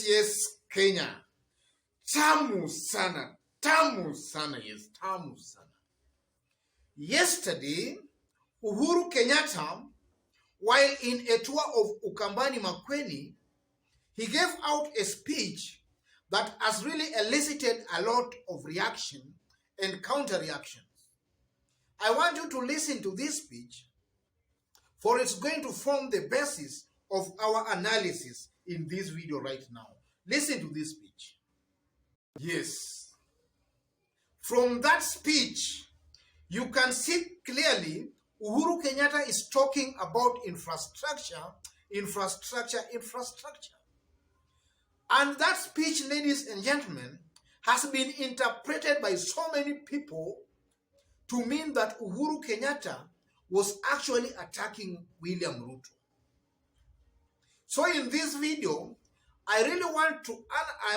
Yes, Kenya. Tamu sana. Tamu sana, yes, tamu sana. Yesterday, Uhuru Kenyatta, while in a tour of Ukambani Makueni, he gave out a speech that has really elicited a lot of reaction and counter-reactions. I want you to listen to this speech, for it's going to form the basis of our analysis in this video right now. Listen to this speech. Yes. From that speech, you can see clearly Uhuru Kenyatta is talking about infrastructure. And that speech, ladies and gentlemen, has been interpreted by so many people to mean that Uhuru Kenyatta was actually attacking William Ruto. So in this video, I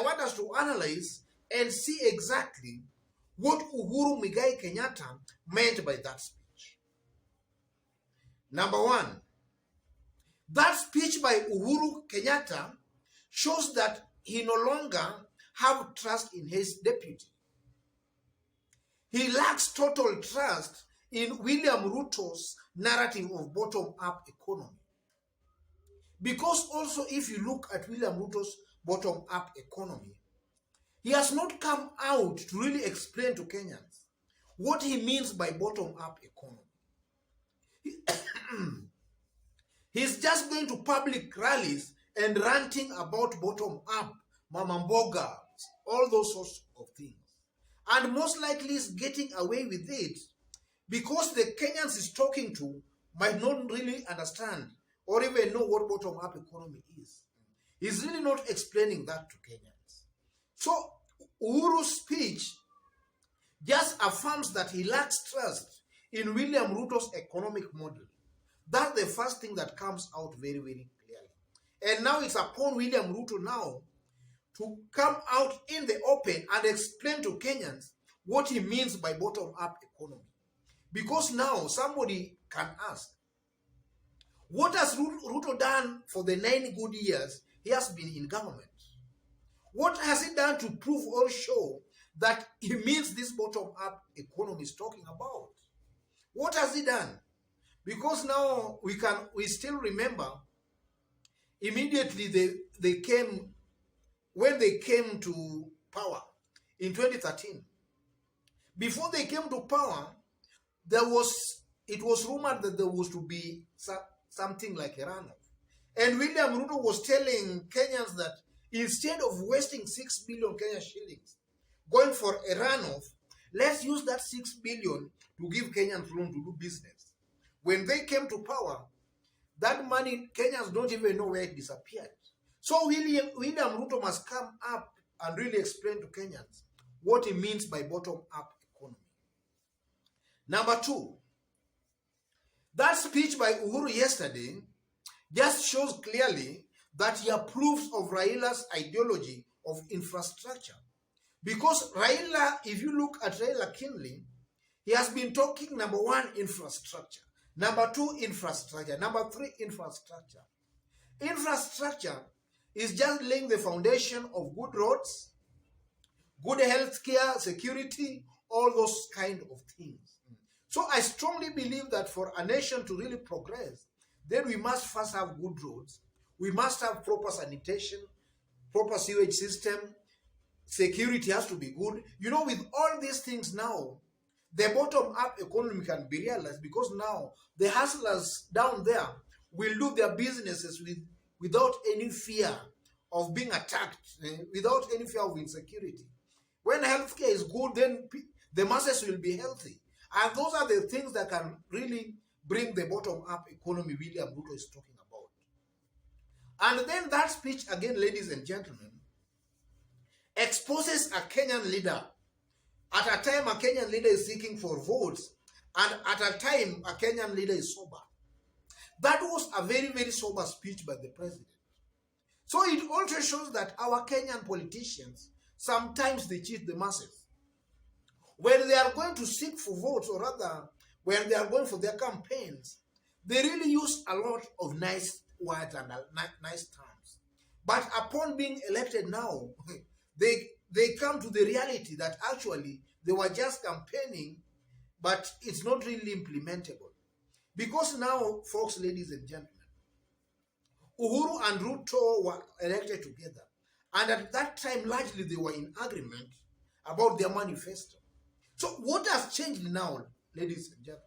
want us to analyze and see exactly what Uhuru Muigai Kenyatta meant by that speech. Number one, that speech by Uhuru Kenyatta shows that he no longer have trust in his deputy. He lacks total trust in William Ruto's narrative of bottom-up economy. Because also, if you look at William Ruto's bottom-up economy, he has not come out to really explain to Kenyans what he means by bottom-up economy. He's just going to public rallies and ranting about bottom-up, mama mboga, all those sorts of things. And most likely is getting away with it because the Kenyans he's talking to might not really understand or even know what bottom-up economy is. He's really not explaining that to Kenyans. So Uhuru's speech just affirms that he lacks trust in William Ruto's economic model. That's the first thing that comes out very, very clearly. And now it's upon William Ruto now to come out in the open and explain to Kenyans what he means by bottom-up economy. Because now somebody can ask, what has Ruto done for the 9 good years he has been in government? What has he done to prove or show that he means this bottom-up economy is talking about? What has he done? Because now we still remember immediately when they came to power in 2013. Before they came to power, it was rumored that there was to be something like a runoff. And William Ruto was telling Kenyans that instead of wasting 6 billion Kenya shillings going for a runoff, let's use that 6 billion to give Kenyans room to do business. When they came to power, that money, Kenyans don't even know where it disappeared. So William Ruto must come up and really explain to Kenyans what he means by bottom-up economy. Number two, that speech by Uhuru yesterday just shows clearly that he approves of Raila's ideology of infrastructure. Because Raila, if you look at Raila keenly, he has been talking, number one, infrastructure. Number two, infrastructure. Number three, infrastructure. Infrastructure is just laying the foundation of good roads, good health care, security, all those kind of things. So I strongly believe that for a nation to really progress, then we must first have good roads. We must have proper sanitation, proper sewage system. Security has to be good. You know, with all these things now, the bottom-up economy can be realized because now the hustlers down there will do their businesses without any fear of being attacked, without any fear of insecurity. When healthcare is good, then the masses will be healthy. And those are the things that can really bring the bottom-up economy William Ruto is talking about. And then that speech, again, ladies and gentlemen, exposes a Kenyan leader. At a time, a Kenyan leader is seeking for votes, and at a time, a Kenyan leader is sober. That was a very, very sober speech by the president. So it also shows that our Kenyan politicians, sometimes they cheat the masses. When they are going to seek for votes, or rather, when they are going for their campaigns, they really use a lot of nice words and nice terms. But upon being elected now, they come to the reality that actually they were just campaigning, but it's not really implementable. Because now, folks, ladies and gentlemen, Uhuru and Ruto were elected together. And at that time, largely they were in agreement about their manifesto. So what has changed now, ladies and gentlemen?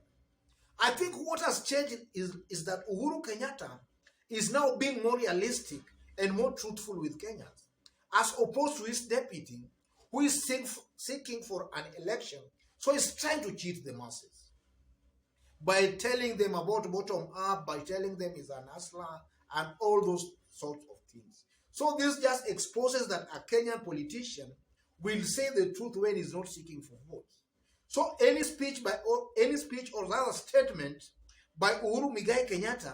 I think what has changed is that Uhuru Kenyatta is now being more realistic and more truthful with Kenyans, as opposed to his deputy, who is seeking for an election. So he's trying to cheat the masses by telling them about bottom up, by telling them he's an hustler, and all those sorts of things. So this just exposes that a Kenyan politician will say the truth when he's not seeking for votes. So any speech or rather statement by Uhuru Muigai Kenyatta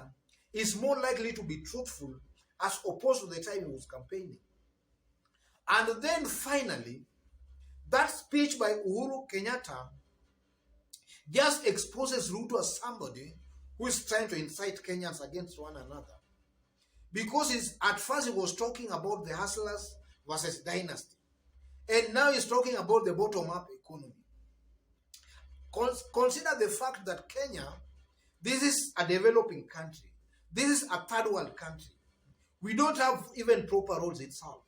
is more likely to be truthful as opposed to the time he was campaigning. And then finally, that speech by Uhuru Kenyatta just exposes Ruto as somebody who is trying to incite Kenyans against one another. Because at first he was talking about the hustlers versus dynasty. And now he's talking about the bottom-up economy. Consider the fact that Kenya, this is a developing country. This is a third world country. We don't have even proper roads itself.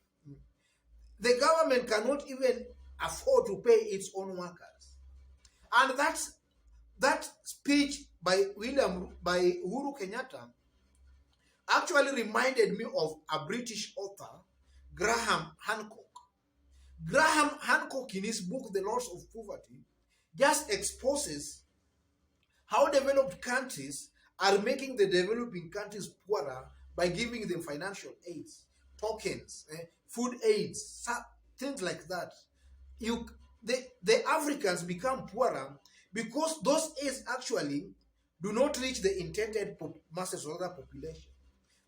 The government cannot even afford to pay its own workers. And that speech by Uhuru Kenyatta actually reminded me of a British author, Graham Hancock. Graham Hancock, in his book, The Lords of Poverty, just exposes how developed countries are making the developing countries poorer by giving them financial aids, tokens, food aids, things like that. The Africans become poorer because those aids actually do not reach the intended masses or other population.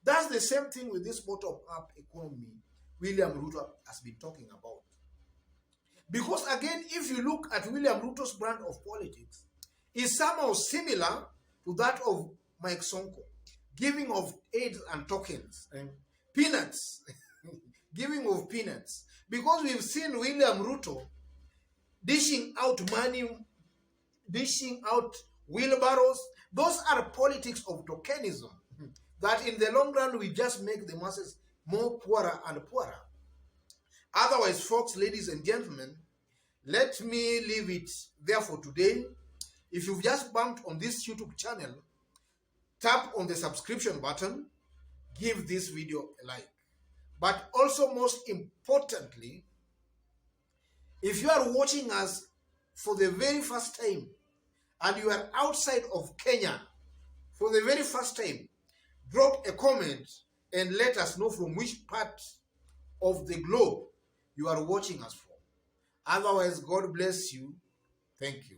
That's the same thing with this bottom-up economy William Ruto has been talking about. Because again, if you look at William Ruto's brand of politics, it's somehow similar to that of Mike Sonko, giving of aids and tokens, and peanuts, giving of peanuts. Because we've seen William Ruto dishing out money, dishing out wheelbarrows. Those are politics of tokenism, that in the long run we just make the masses more poorer and poorer. Otherwise, folks, ladies and gentlemen, let me leave it there for today. If you've just bumped on this YouTube channel, tap on the subscription button, give this video a like. But also, most importantly, if you are watching us for the very first time and you are outside of Kenya for the very first time, drop a comment and let us know from which part of the globe you are watching us from. Otherwise, God bless you. Thank you.